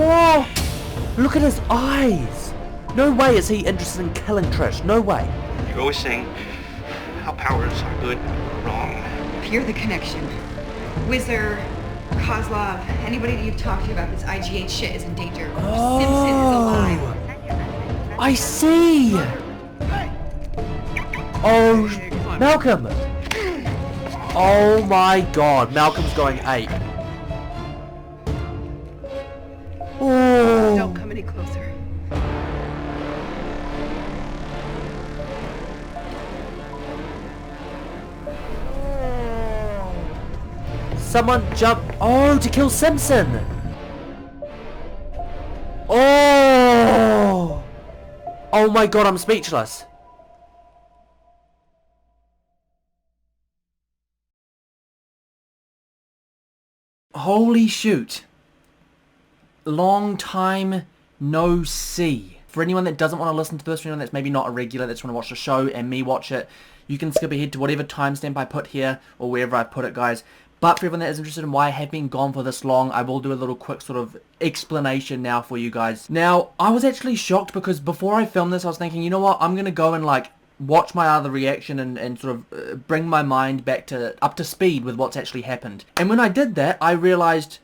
Whoa! Look at his eyes! No way is he interested in killing Trish. No way. You're always saying how powers are good or wrong. You're the connection. Whizzer, Kozlov, anybody that you've talked to about this IGH shit is in danger. Simpson is alive. I see! Oh, Malcolm! Oh my god, Malcolm's going ape. Oh. Don't come any closer. Someone jump. Oh, to kill Simpson. Oh. Oh my god, I'm speechless. Holy shoot. Long time no see. For anyone that doesn't want to listen to this, for anyone that's maybe not a regular, that's want to watch the show and me watch it, you can skip ahead to whatever timestamp I put here or wherever I put it, guys. But for everyone that is interested in why I have been gone for this long, I will do a little quick sort of explanation now for you guys. Now, I was actually shocked because before I filmed this, I was thinking, you know what, I'm going to go and like watch my other reaction and sort of bring my mind back to up to speed with what's actually happened. And when I did that, I realized,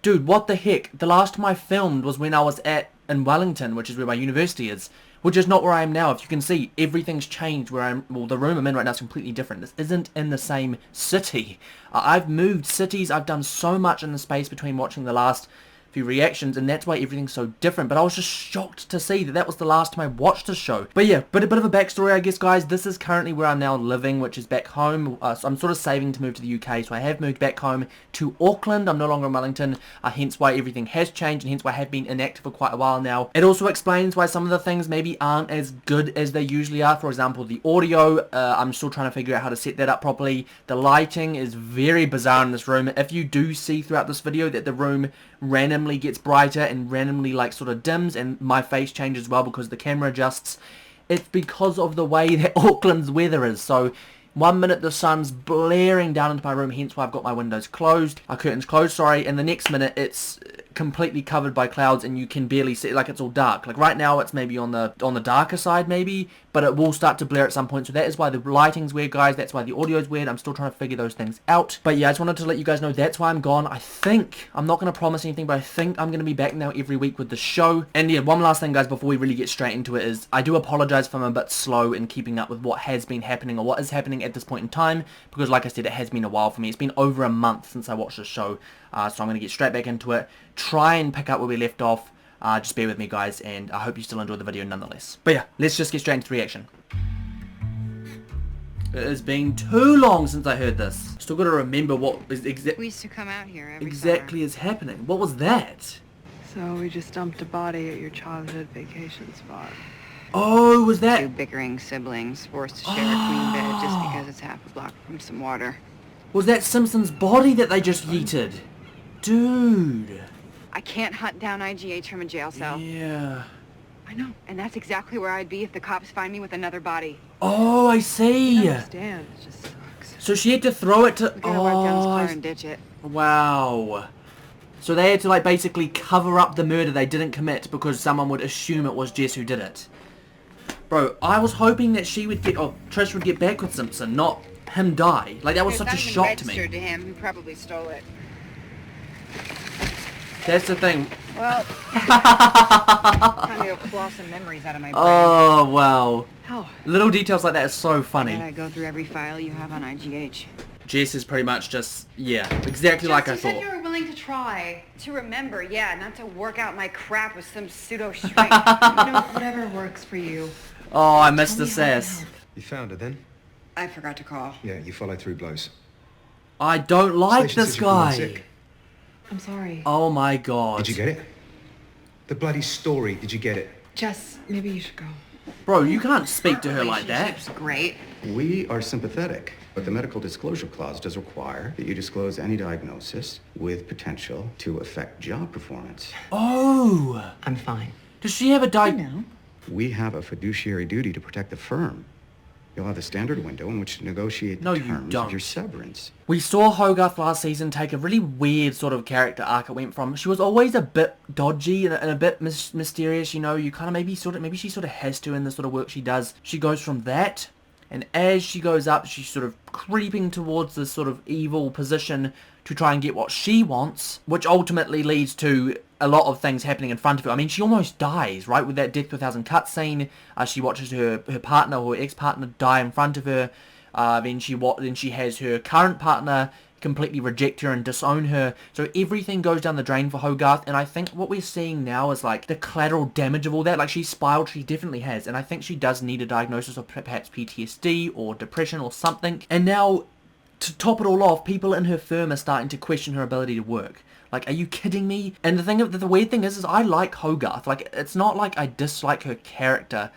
dude, what the heck? The last time I filmed was when I was in Wellington, which is where my university is, which is not where I am now. If you can see, everything's changed where I'm, well, the room I'm in right now is completely different. This isn't in the same city. I've moved cities. I've done so much in the space between watching the last few reactions, and that's why everything's so different. But I was just shocked to see that was the last time I watched the show. But yeah, but a bit of a backstory, I guess, guys. This is currently where I'm now living, which is back home. So I'm sort of saving to move to the UK, so I have moved back home to Auckland. I'm no longer in Wellington, hence why everything has changed, and hence why I have been inactive for quite a while now. It also explains why some of the things maybe aren't as good as they usually are. For example, the audio, I'm still trying to figure out how to set that up properly. The lighting is very bizarre in this room. If you do see throughout this video that the room randomly gets brighter and randomly like sort of dims and my face changes as well because the camera adjusts, it's because of the way that Auckland's weather is. So 1 minute the sun's blaring down into my room, hence why I've got my windows closed, curtains closed, sorry, and the next minute it's completely covered by clouds and you can barely see, like it's all dark. Like right now it's maybe on the darker side maybe, but it will start to blur at some point. So that is why the lighting's weird, guys. That's why the audio's weird. I'm still trying to figure those things out. But yeah, I just wanted to let you guys know that's why I'm gone. I think, I'm not going to promise anything, but I think I'm going to be back now every week with the show. And yeah, one last thing, guys, before we really get straight into it is I do apologize if I'm a bit slow in keeping up with what has been happening or what is happening at this point in time, because like I said, it has been a while for me. It's been over a month since I watched the show, so I'm going to get straight back into it, try and pick up where we left off. Just bear with me, guys, and I hope you still enjoy the video nonetheless. But yeah, let's just get straight into the reaction. It has been too long since I heard this. Still got to remember what is We used to come out here every exactly summer. is happening. What was that? So we just dumped a body at your childhood vacation spot. Oh, was Two that... bickering siblings forced to share a queen bed just because it's half a block from some water. Was that Simpson's body that they just yeeted? Dude. I can't hunt down IGH from a jail cell. Yeah. I know, and that's exactly where I'd be if the cops find me with another body. Oh, I see. I understand. It just sucks. So she had to throw it to... We're gonna wipe down this car and ditch it. Wow. So they had to like basically cover up the murder they didn't commit because someone would assume it was Jess who did it. Bro, I was hoping that she would get... Oh, Trish would get back with Simpson, not him die. Like, that was such a shock to me. Registered to him, who probably stole it. That's the thing. Well, trying to claw some memories out of my brain. Oh, wow. Oh. Little details like that are so funny. I gotta go through every file you have on IGH. Jess is pretty much just, yeah, exactly like I You said thought. you were willing to try. To remember, yeah, not to work out my crap with some pseudo-strength. Whatever works for you. Oh, I missed the sass. You found her then? I forgot to call. Yeah, you followed through blows. I don't like Station this says you're feeling guy. sick. I'm sorry. Oh my god. Did you get it? The bloody story, did you get it? Jess, maybe you should go. Bro, you can't speak to her like that. Relationship's great. We are sympathetic, but the medical disclosure clause does require that you disclose any diagnosis with potential to affect job performance. Oh. I'm fine. Does she have a We have a fiduciary duty to protect the firm. You'll have the standard window in which to negotiate No, the you terms don't. of your severance. We saw Hogarth last season take a really weird sort of character arc it went from. She was always a bit dodgy and a bit mysterious, you know, you kind of maybe she sort of has to in the sort of work she does. She goes from that, and as she goes up, she's sort of creeping towards this sort of evil position to try and get what she wants, which ultimately leads to a lot of things happening in front of her. I mean, she almost dies, right, with that Death to a Thousand cutscene. She watches her partner or her ex-partner die in front of her. Then she has her current partner completely reject her and disown her. So everything goes down the drain for Hogarth, and I think what we're seeing now is like the collateral damage of all that. Like, she's spiraled, she definitely has, and I think she does need a diagnosis of perhaps PTSD or depression or something. And now, to top it all off, people in her firm are starting to question her ability to work. Like, are you kidding me? And the weird thing is I like Hogarth. Like, it's not like I dislike her character.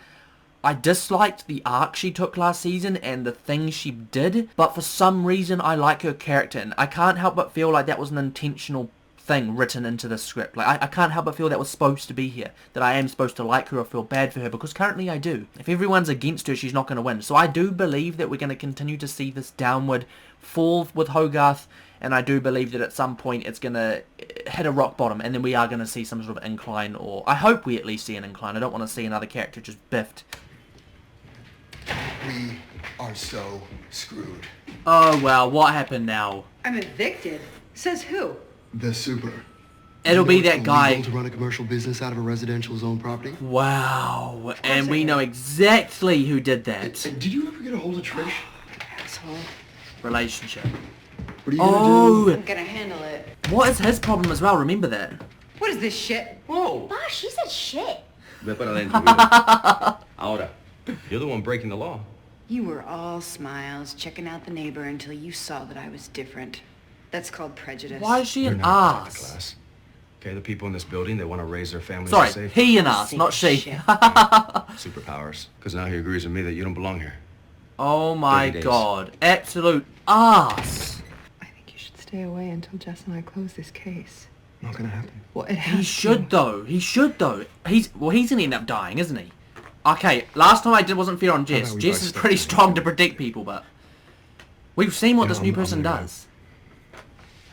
I disliked the arc she took last season and the things she did, but for some reason I like her character, and I can't help but feel like that was an intentional thing written into the script. Like, I can't help but feel that was supposed to be here, that I am supposed to like her or feel bad for her, because currently I do. If everyone's against her, she's not going to win. So I do believe that we're going to continue to see this downward fall with Hogarth, and I do believe that at some point it's going to hit a rock bottom, and then we are going to see some sort of incline, or I hope we at least see an incline. I don't want to see another character just biffed. We are so screwed. Oh well, what happened now? I'm evicted. Says who? The super. It'll You be know that it's guy. illegal to run a commercial business out of a residential zone property. Wow, and I we did. know exactly who did that. And did you ever get a hold of Trish? Asshole. Relationship. What are you gonna do? I'm gonna handle it. What is his problem as well? Remember that. What is this shit? Whoa! Boss, she said shit. Ve para adentro, Willow. Ahora, you're the one breaking the law. You were all smiles, checking out the neighbor until you saw that I was different. That's called prejudice. Why is she You're an not the type of ass? class. Okay, the people in this building, they want to raise their families Sorry, safe. he an ass, not she. Shit. Superpowers. Because now he agrees with me that you don't belong here. Oh my 30 days. god, absolute ass. I think you should stay away until Jess and I close this case. Not gonna happen. Well, it has He should though. He should though. He's gonna end up dying, isn't he? Okay, last time I did wasn't fair on Jess. about we Jess both is step pretty in? strong to protect people, but we've seen what Yeah, this new I'm person gonna go. does.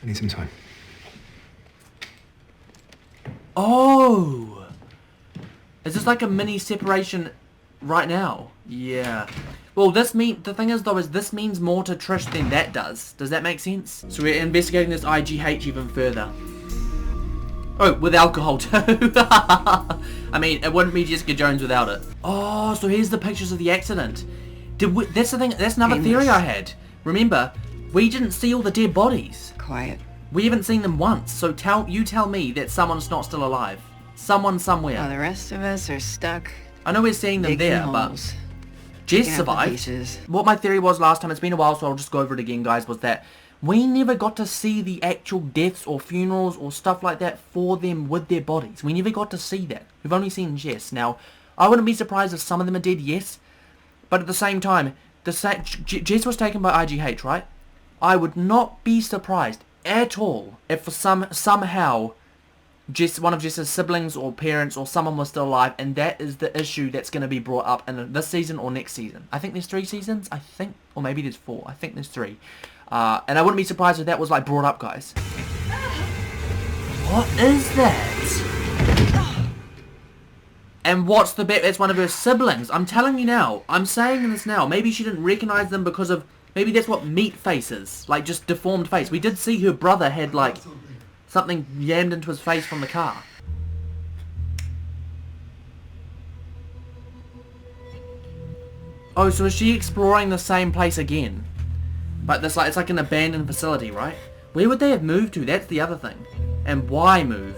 I need some time. Oh, is this like a mini separation right now? Yeah. Well, the thing is though, is this means more to Trish than that does. Does that make sense? So we're investigating this IGH even further. Oh, with alcohol too. I mean, it wouldn't be Jessica Jones without it. Oh, so here's the pictures of the accident. That's the thing. That's another theory I had. Remember, we didn't see all the dead bodies. Quiet. We haven't seen them once. So tell me that someone's not still alive. Someone somewhere. While the rest of us are stuck. I know we're seeing them digging there, but holes. Jess Picking up the survived. pieces. What my theory was last time, it's been a while, so I'll just go over it again, guys, was that we never got to see the actual deaths or funerals or stuff like that for them with their bodies. We never got to see that. We've only seen Jess. Now, I wouldn't be surprised if some of them are dead, yes, but at the same time, Jess was taken by IGH, right? I would not be surprised at all if for somehow one of Jess's siblings or parents or someone was still alive, and that is the issue that's going to be brought up in this season or next season. I think there's 3 seasons, or maybe there's 4. I think there's 3. And I wouldn't be surprised if that was like brought up, guys. What is that? And what's the bet? That's one of her siblings. I'm telling you now. I'm saying this now. Maybe she didn't recognize them because of... Maybe that's what meat face is. Like, just deformed face. We did see her brother had, like, something yammed into his face from the car. Oh, so is she exploring the same place again? But it's like an abandoned facility, right? Where would they have moved to? That's the other thing. And why move?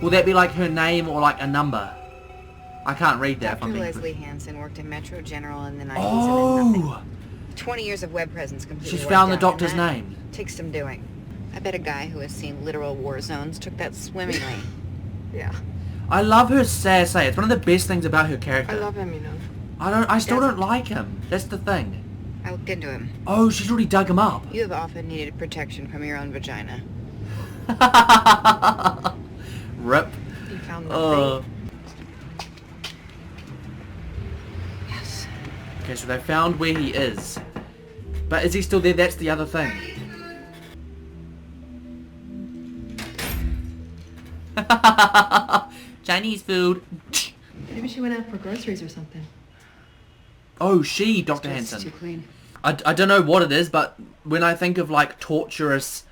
Will that be like her name or like a number? I can't read that. if I'm Dr. being- Leslie Hansen worked in Metro General in the 90s and then Oh! nothing. 20 years of web presence completely She's wiped found the out, doctor's and that name. Takes some doing. I bet a guy who has seen literal war zones took that swimmingly. Yeah. I love her sassy. It's one of the best things about her character. I love him, you know. I still don't like him. That's the thing. I looked into him. Oh, she's already dug him up. You have often needed protection from your own vagina. Rip. You found nothing. Uh, Yes. Okay, so they found where he is. But is he still there? That's the other thing. Chinese food. Maybe she went out for groceries or something. Oh, she, Dr. It's Hansen. too clean. I don't know what it is, but when I think of like torturous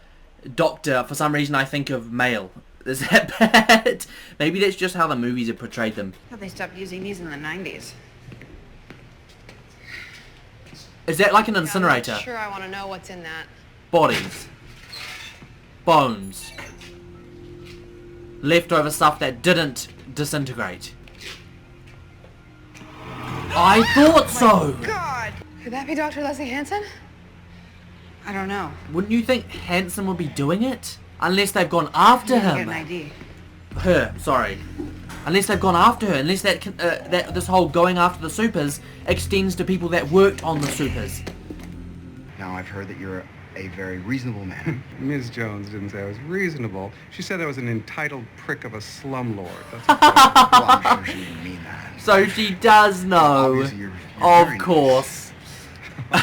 doctor, for some reason I think of male. Is that bad? Maybe that's just how the movies have portrayed them. I thought they stopped using these in the 90s. Is that like an I'm incinerator? not sure I want to know what's in that. Bodies. Bones. Leftover stuff that didn't disintegrate. I thought so! God! Could that be Dr. Leslie Hansen? I don't know. Wouldn't you think Hansen would be doing it? Unless they've gone after Get him. an ID. Her, sorry. Unless they've gone after her. Unless that this whole going after the supers extends to people that worked on the supers. Now, I've heard that you're a very reasonable man. Ms. Jones didn't say I was reasonable. She said I was an entitled prick of a slumlord. That's what Well, I'm sure she didn't mean that. So she does know. Obviously, you're Of very course. she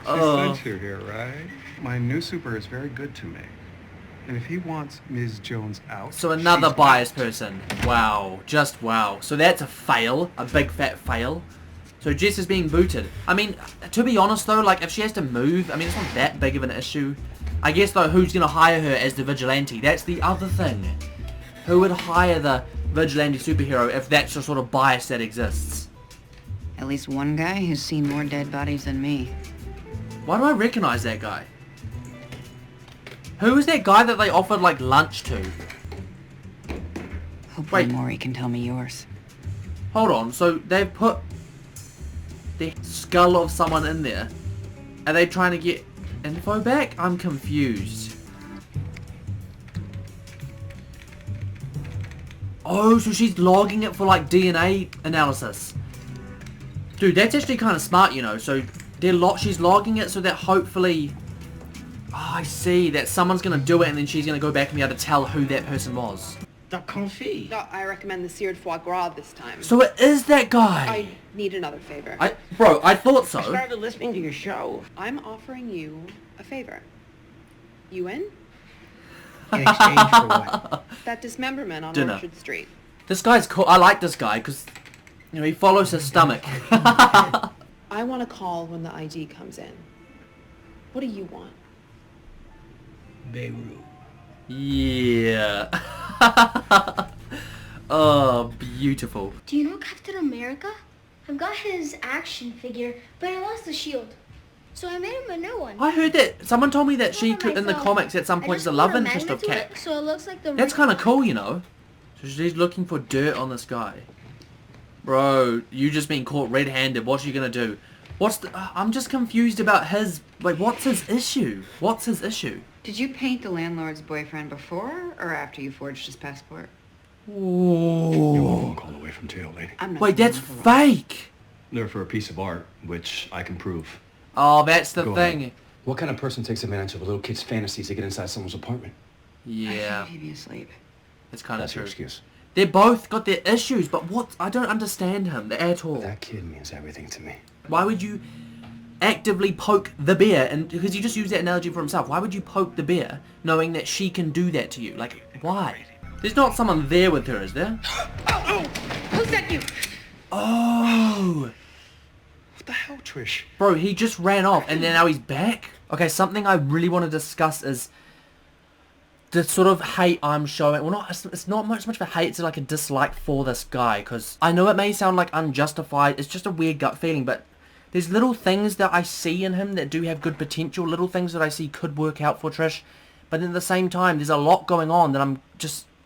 sent you here, right? My new super is very good to me. And if he wants Ms. Jones out... So another she's biased out. person. Wow. Just wow. So that's a fail. A big fat fail. So Jess is being booted. I mean, to be honest though, like if she has to move, I mean it's not that big of an issue. I guess though, who's going to hire her as the vigilante? That's the other thing. Who would hire the vigilante superhero if that's the sort of bias that exists? At least one guy who's seen more dead bodies than me. Why do I recognize that guy? Who was that guy that they offered like lunch to? Hopefully Wait. Maury can tell me yours. Hold on, so they've put the skull of someone in there. Are they trying to get info back? I'm confused. Oh, so she's logging it for like DNA analysis. Dude, that's actually kind of smart, you know. So she's logging it so that hopefully... Oh, I see. That someone's going to do it and then she's going to go back and be able to tell who that person was. The confit. No, I recommend the seared foie gras this time. So it is that guy. I need another favor. Bro, I thought so. I started listening to your show. I'm offering you a favor. You in? In exchange for what? That dismemberment on Dinner. Orchard Street. This guy's cool. I like this guy because, you know, he follows his stomach. I want a call when the ID comes in. What do you want? Beirut. Yeah. Oh, beautiful. Do you know Captain America? I've got his action figure, but I lost the shield. So I made him a new one. I heard that. Someone told me that she Over could, my in the phone. comics at some I point, just is a put love a interest of magnet to Cap. it, so it looks like the That's real kind of one. cool, you know. So she's looking for dirt on this guy. Bro, you just been caught red-handed. What's she gonna do? I'm just confused about his... Like, what's his issue? What's his issue? Did you paint the landlord's boyfriend before or after you forged his passport? You're one Ooh. call away from jail, lady. I'm not Wait, going that's for one. fake. They're for a piece of art, which I can prove. Oh, that's the Go thing. ahead. What kind of person takes advantage of a little kid's fantasies to get inside someone's apartment? Yeah, I think he'd be asleep. it's kind of That's your true. excuse. They both got their issues, but what? I don't understand him at all. That kid means everything to me. Why would you actively poke the bear? And because you just used that analogy for himself, why would you poke the bear knowing that she can do that to you? Like, why? There's not someone there with her, is there? Who sent you? Oh, What the hell, Trish? bro, he just ran off and then now he's back. Okay, something I really want to discuss is the sort of hate I'm showing. Well, it's not much of a hate, it's like a dislike for this guy, because I know it may sound like unjustified, it's just a weird gut feeling, but there's little things that I see in him that do have good potential, little things that I see could work out for Trish, but at the same time, there's a lot going on that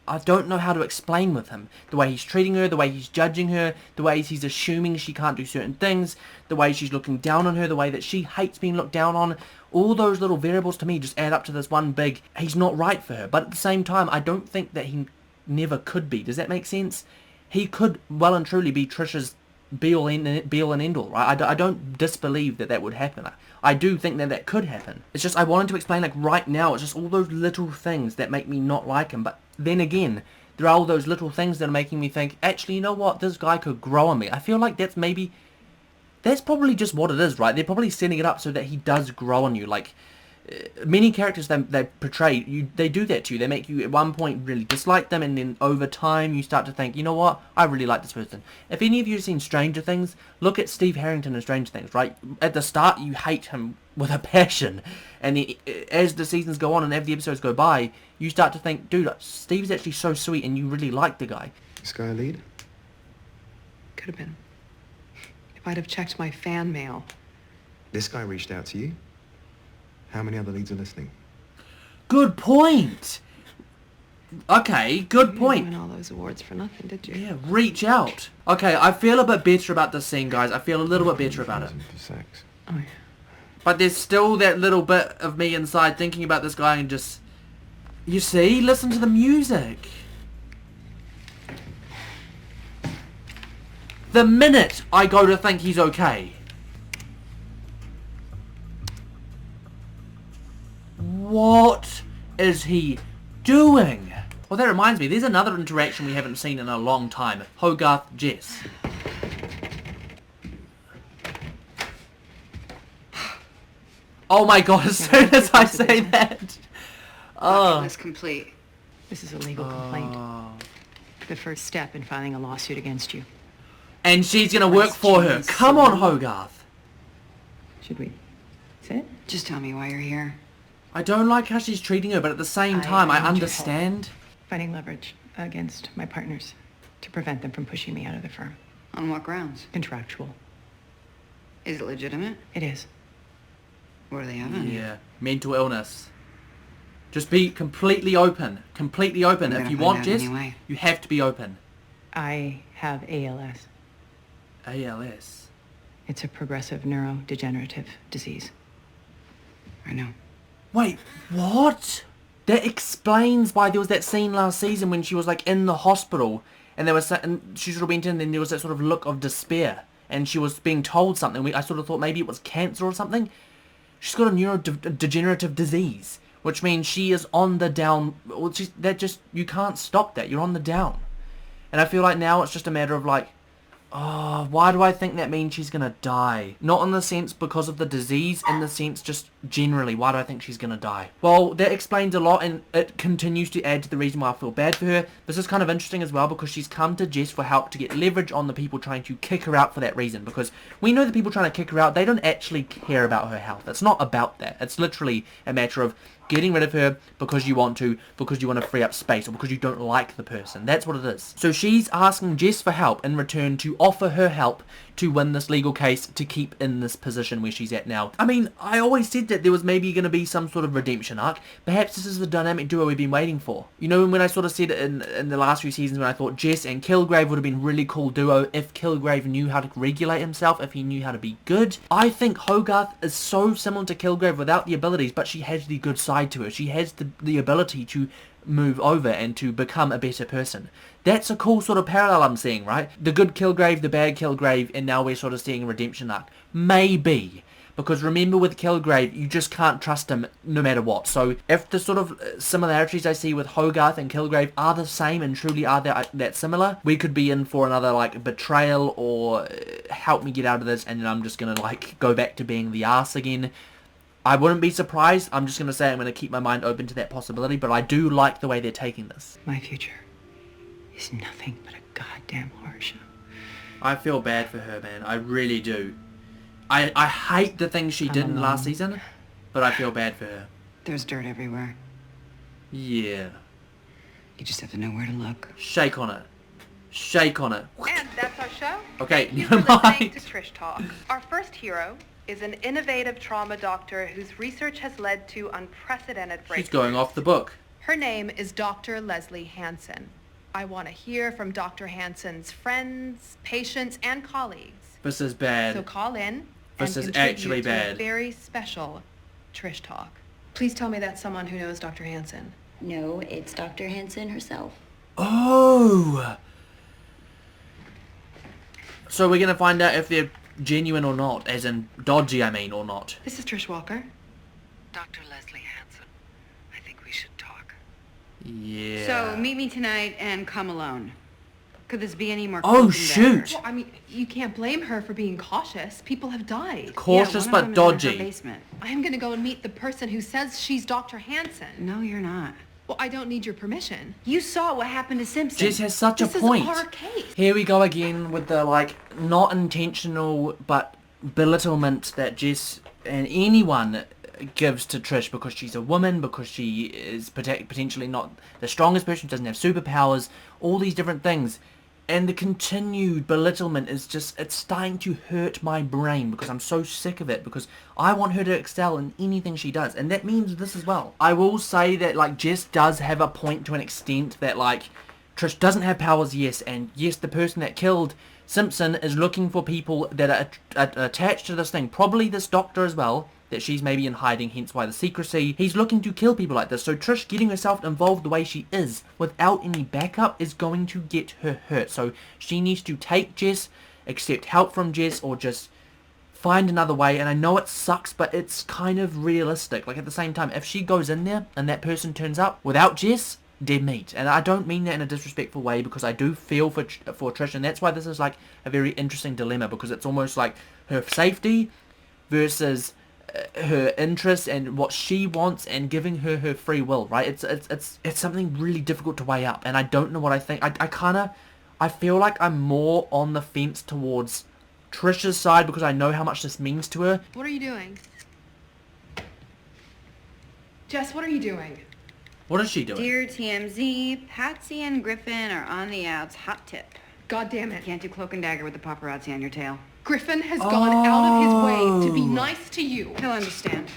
I don't know how to explain with him. The way he's treating her, the way he's judging her, the way he's assuming she can't do certain things, the way she's looking down on her, the way that she hates being looked down on. All those little variables to me just add up to this one big, he's not right for her. But at the same time, I don't think that he never could be. Does that make sense? He could well and truly be Trish's be-all and end-all, right? I don't disbelieve that would happen. I do think that could happen. It's just I wanted to explain, like, right now, it's just all those little things that make me not like him. But then again, there are all those little things that are making me think, actually, you know what? This guy could grow on me. I feel like that's maybe That's probably just what it is, right? They're probably setting it up so that he does grow on you. Like, many characters they portray, they do that to you. They make you at one point really dislike them, and then over time you start to think, you know what, I really like this person. If any of you have seen Stranger Things, look at Steve Harrington in Stranger Things, right? At the start you hate him with a passion, and as the seasons go on and as the episodes go by, you start to think, dude, Steve's actually so sweet, and you really like the guy. This guy a lead? Could have been. If I'd have checked my fan mail. This guy reached out to you? How many other leads are listening? Good point. Okay, good You point. didn't win all those awards for nothing, did you? Yeah, reach out. Okay, I feel a bit better about this scene, guys. I feel a little bit better about it. For sex. Oh, yeah. But there's still that little bit of me inside thinking about this guy and just... You see? Listen to the music. The minute I go to think he's okay. What is he doing? Well, that reminds me, there's another interaction we haven't seen in a long time. Hogarth, Jess. Oh my god, as soon as I say that. Bucket list complete. This is a legal complaint. The first step in filing a lawsuit against you. And she's gonna work for her. Come on, Hogarth. Should we sit? Just tell me why you're here. I don't like how she's treating her, but at the same time, I understand. Finding leverage against my partners to prevent them from pushing me out of the firm. On what grounds? Contractual. Is it legitimate? It is. What do they have on you? Yeah, mental illness. Just be completely open. Completely open. I'm If gonna you find want, out Jess, anyway. you have to be open. I have ALS. ALS. It's a progressive neurodegenerative disease. I know. Wait, what? That explains why there was that scene last season when she was like in the hospital and there was and she sort of went in and then there was that sort of look of despair and she was being told something. I sort of thought maybe it was cancer or something. She's got a neurodegenerative disease, which means she is on the down. Well, you can't stop that. You're on the down. And I feel like now it's just a matter of like, oh, why do I think that means she's gonna die? Not in the sense because of the disease, in the sense just generally, why do I think she's gonna die? Well, that explains a lot and it continues to add to the reason why I feel bad for her. This is kind of interesting as well because she's come to Jess for help to get leverage on the people trying to kick her out for that reason, because we know the people trying to kick her out, they don't actually care about her health. It's not about that. It's literally a matter of getting rid of her because you want to free up space, or because you don't like the person. That's what it is. So she's asking Jess for help in return to offer her help to win this legal case to keep in this position where she's at now. I mean, I always said that there was maybe going to be some sort of redemption arc. Perhaps this is the dynamic duo we've been waiting for. You know, when I sort of said it in the last few seasons when I thought Jess and Kilgrave would have been a really cool duo if Kilgrave knew how to regulate himself, if he knew how to be good. I think Hogarth is so similar to Kilgrave without the abilities, but she has the good side to her. She has the ability to move over and to become a better person. That's a cool sort of parallel I'm seeing, right? The good Kilgrave, the bad Kilgrave, and now we're sort of seeing a redemption arc. Maybe. Because remember with Kilgrave, you just can't trust him no matter what. So if the sort of similarities I see with Hogarth and Kilgrave are the same and truly are that similar, we could be in for another like betrayal or help me get out of this and then I'm just going to like go back to being the arse again. I wouldn't be surprised. I'm just going to say I'm going to keep my mind open to that possibility, but I do like the way they're taking this. My future is nothing but a goddamn horror show. I feel bad for her, man. I really do. I hate the things she did in last season, but I feel bad for her. There's dirt everywhere. Yeah. You just have to know where to look. Shake on it. Shake on it. And that's our show. Okay, You've never been listening mind. to Trish Talk. Our first hero is an innovative trauma doctor whose research has led to unprecedented breakthroughs. She's going off the book. Her name is Dr. Leslie Hansen. I want to hear from Dr. Hansen's friends, patients, and colleagues. This is bad. So call in This and is contribute actually to a bad. very special Trish Talk. Please tell me that's someone who knows Dr. Hansen. No, it's Dr. Hansen herself. Oh! So we're going to find out if they're genuine or not, as in dodgy, I mean, or not. This is Trish Walker. Dr. Leslie Hansen, I think we should talk. Yeah. So meet me tonight and come alone. Could this be any more Oh, cloak and shoot. dagger? Well, I mean, you can't blame her for being cautious. People have died. Cautious Yeah, one but of them is in her dodgy. basement. I'm gonna go and meet the person who says she's Dr. Hansen. No, you're not. Well, I don't need your permission. You saw what happened to Simpson. Jess has such a This is point. our case. Here we go again with the, like, not intentional but belittlement that Jess and anyone gives to Trish because she's a woman, because she is potentially not the strongest person, doesn't have superpowers, all these different things. And the continued belittlement is just, it's starting to hurt my brain because I'm so sick of it, because I want her to excel in anything she does, and that means this as well. I will say that, like, Jess does have a point to an extent that, like, Trish doesn't have powers, yes, and yes, the person that killed Simpson is looking for people that are attached to this thing, probably this doctor as well, that she's maybe in hiding, hence why the secrecy. He's looking to kill people like this, so Trish getting herself involved the way she is without any backup is going to get her hurt. So she needs to take Jess, accept help from Jess, or just find another way. And I know it sucks, but it's kind of realistic. Like, at the same time, if she goes in there and that person turns up without Jess, dead meat. And I don't mean that in a disrespectful way, because I do feel for Trish, and that's why this is like a very interesting dilemma, because it's almost like her safety versus her interests and what she wants, and giving her her free will, right? It's something really difficult to weigh up, and I don't know what I think. I feel like I'm more on the fence towards Trish's side because I know how much this means to her. What are you doing? Jess, what are you doing? What is she doing? Dear TMZ, Patsy and Griffin are on the outs. Hot tip. God damn it. Can't do cloak and dagger with the paparazzi on your tail. Griffin has gone out of his way to be nice to you. He'll understand.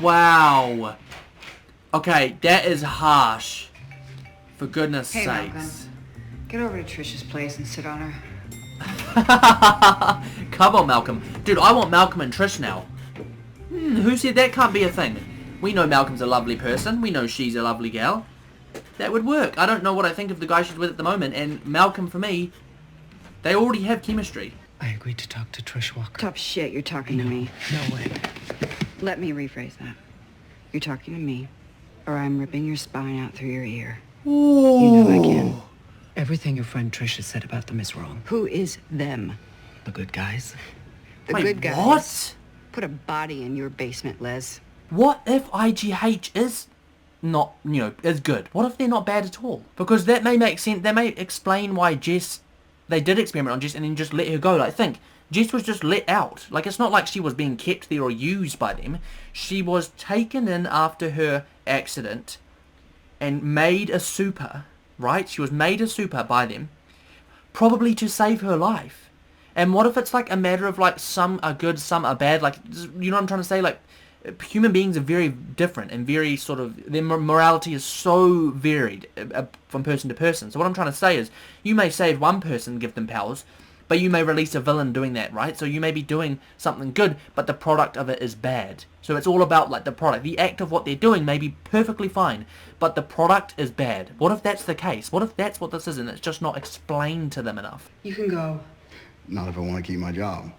Wow. Okay, that is harsh. For goodness Hey, Malcolm. sakes. Get over to Trish's place and sit on her. Come on, Malcolm. Dude, I want Malcolm and Trish now. Who said that can't be a thing? We know Malcolm's a lovely person. We know she's a lovely gal. That would work. I don't know what I think of the guy she's with at the moment, and Malcolm, for me, they already have chemistry. I agreed to talk to Trish Walker. Tough shit, you're talking to me. No way. Let me rephrase that. You're talking to me, or I'm ripping your spine out through your ear. Ooh. You know I can. Everything your friend Trish has said about them is wrong. Who is them? The good guys. The Wait, good guys. what? Put a body in your basement, Les. What if IGH is not, is good? What if they're not bad at all? Because that may make sense. That may explain why they did experiment on Jess and then just let her go. Like, think, Jess was just let out. Like, it's not like she was being kept there or used by them. She was taken in after her accident and made a super, right? She was made a super by them, probably to save her life. And what if it's like a matter of like some are good, some are bad? Like, you know what I'm trying to say? Like, human beings are very different and very sort of, their morality is so varied from person to person. So what I'm trying to say is, you may save one person and give them powers, but you may release a villain doing that, right? So you may be doing something good, but the product of it is bad. So it's all about like the product. The act of what they're doing may be perfectly fine, but the product is bad. What if that's the case? What if that's what this is and it's just not explained to them enough? You can go. Not if I want to keep my job.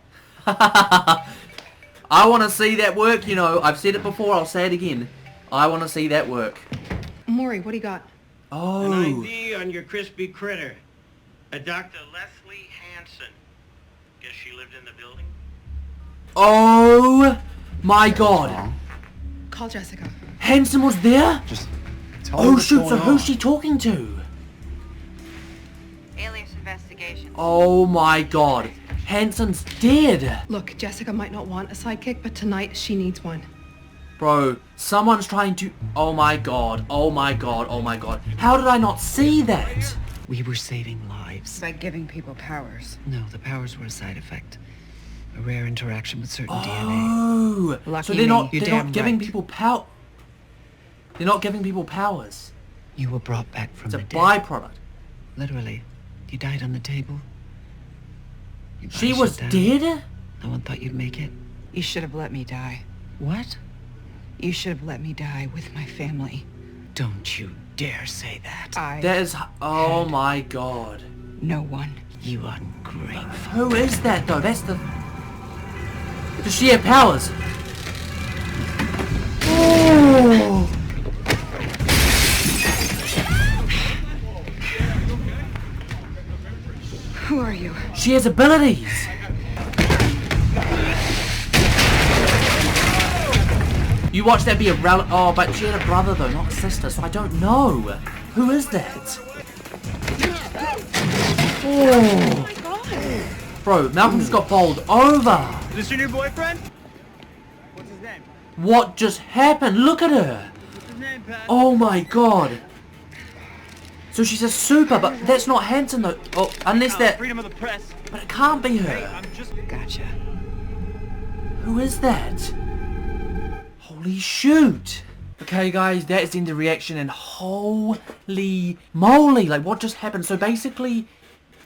I want to see that work, I've said it before, I'll say it again. I want to see that work. Maury, what do you got? Oh. An ID on your crispy critter. A Dr. Leslie Hansen. Guess she lived in the building? Oh my god. Call Jessica. Hansen was there? Just tell her Oh what's shoot, going so on. who's she talking to? Alias investigation. Oh my god. Hansen's dead. Look, Jessica might not want a sidekick, but tonight she needs one. Bro, someone's trying to... Oh my god, oh my god, oh my god. How did I not see that? We were saving lives. By giving people powers. No, the powers were a side effect. A rare interaction with certain DNA. Oh, Lucky so they're me. not, You're they're damn not giving right. people power. They're not giving people powers. You were brought back from It's a the dead. byproduct. Literally. You died on the table. Your She body was shut down. dead? No one thought you'd make it. You should have let me die. What? You should have let me die with my family. Don't you dare say that. That is... Oh my god. No one. You ungrateful. Who is that though? That's the... Does she have powers? Oh. she has abilities. You watch that be a oh, but she had a brother though, not a sister, so I don't know. Who is that? Oh. Bro, Malcolm just got bowled over. Is this your new boyfriend? What's his name? What just happened? Look at her. What's his name, Pat? Oh my god. So she says super, but that's not Hanson though. Oh, unless that... Freedom of the press. But it can't be her. Hey, I'm just... Gotcha. Who is that? Holy shoot. Okay guys, that is the end of the reaction, and holy moly, like what just happened? So basically,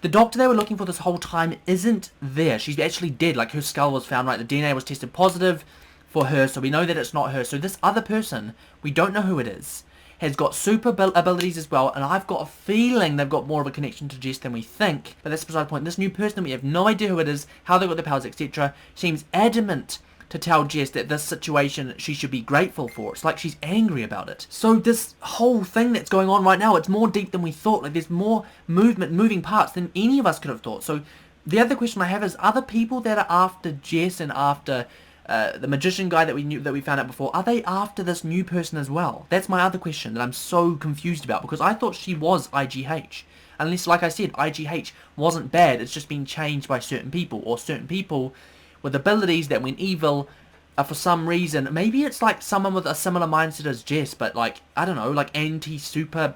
the doctor they were looking for this whole time isn't there. She's actually dead. Like her skull was found, right? The DNA was tested positive for her, so we know that it's not her. So this other person, we don't know who it is, has got super abilities as well, and I've got a feeling they've got more of a connection to Jess than we think. But that's beside the point. This new person, we have no idea who it is, how they got the powers, etc. Seems adamant to tell Jess that this situation she should be grateful for. It's like she's angry about it. So this whole thing that's going on right now, it's more deep than we thought. Like there's more moving parts than any of us could have thought. So the other question I have is, other people that are after Jess and after the magician guy that we found out before, are they after this new person as well? That's my other question that I'm so confused about, because I thought she was IGH. Unless, like I said, IGH wasn't bad, it's just been changed by certain people, or certain people with abilities that went evil for some reason. Maybe it's like someone with a similar mindset as Jess, but like, I don't know, like anti-super...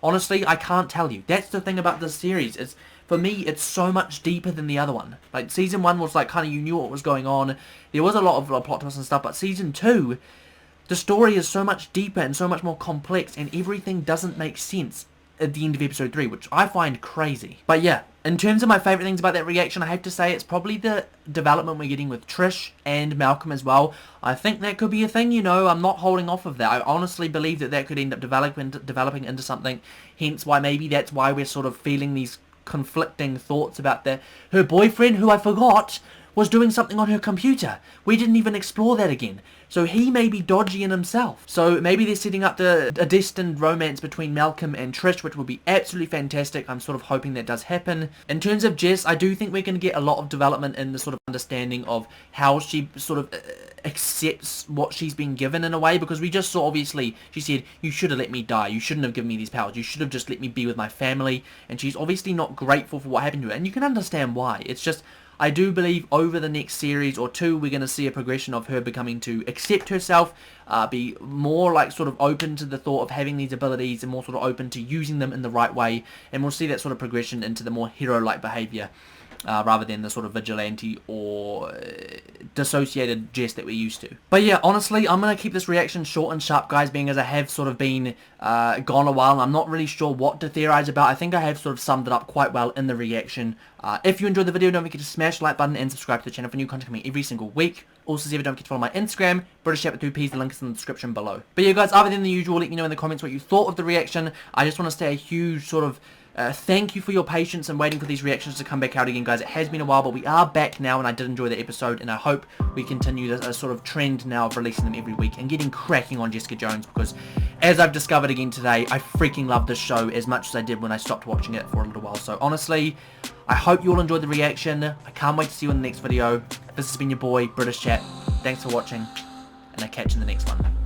Honestly, I can't tell you. That's the thing about this series. It's, for me, it's so much deeper than the other one. Like, season 1 was like, kind of, you knew what was going on. There was a lot of plot twists and stuff, but season 2, the story is so much deeper and so much more complex, and everything doesn't make sense at the end of episode 3, which I find crazy. But yeah, in terms of my favourite things about that reaction, I have to say it's probably the development we're getting with Trish and Malcolm as well. I think that could be a thing, you know, I'm not holding off of that. I honestly believe that that could end up developing into something, hence why maybe that's why we're sort of feeling these conflicting thoughts about her boyfriend, who I forgot was doing something on her computer. We didn't even explore that again. So he may be dodgy in himself. So maybe they're setting up a destined romance between Malcolm and Trish, which would be absolutely fantastic. I'm sort of hoping that does happen. In terms of Jess, I do think we're going to get a lot of development in the sort of understanding of how she sort of accepts what she's been given in a way, because we just saw, obviously, she said, you should have let me die. You shouldn't have given me these powers. You should have just let me be with my family. And she's obviously not grateful for what happened to her. And you can understand why. It's just, I do believe over the next series or two, we're going to see a progression of her becoming to accept herself, be more like sort of open to the thought of having these abilities and more sort of open to using them in the right way. And we'll see that sort of progression into the more hero-like behavior, rather than the sort of vigilante or dissociated Jess that we're used to. But yeah, honestly, I'm going to keep this reaction short and sharp, guys, being as I have sort of been gone a while and I'm not really sure what to theorize about. I think I have sort of summed it up quite well in the reaction. If you enjoyed the video, don't forget to smash the like button and subscribe to the channel for new content coming every single week. Also, see if you don't forget to follow my Instagram, British Chat with 2 Ps, the link is in the description below. But yeah, guys, other than the usual, let me know in the comments what you thought of the reaction. I just want to say a huge sort of thank you for your patience and waiting for these reactions to come back out again, guys. It has been a while, but we are back now, and I did enjoy the episode, and I hope we continue this sort of trend now of releasing them every week and getting cracking on Jessica Jones, because as I've discovered again today, I freaking love this show as much as I did when I stopped watching it for a little while. So honestly, I hope you all enjoyed the reaction. I can't wait to see you in the next video. This has been your boy, British Chat. Thanks for watching, and I'll catch you in the next one.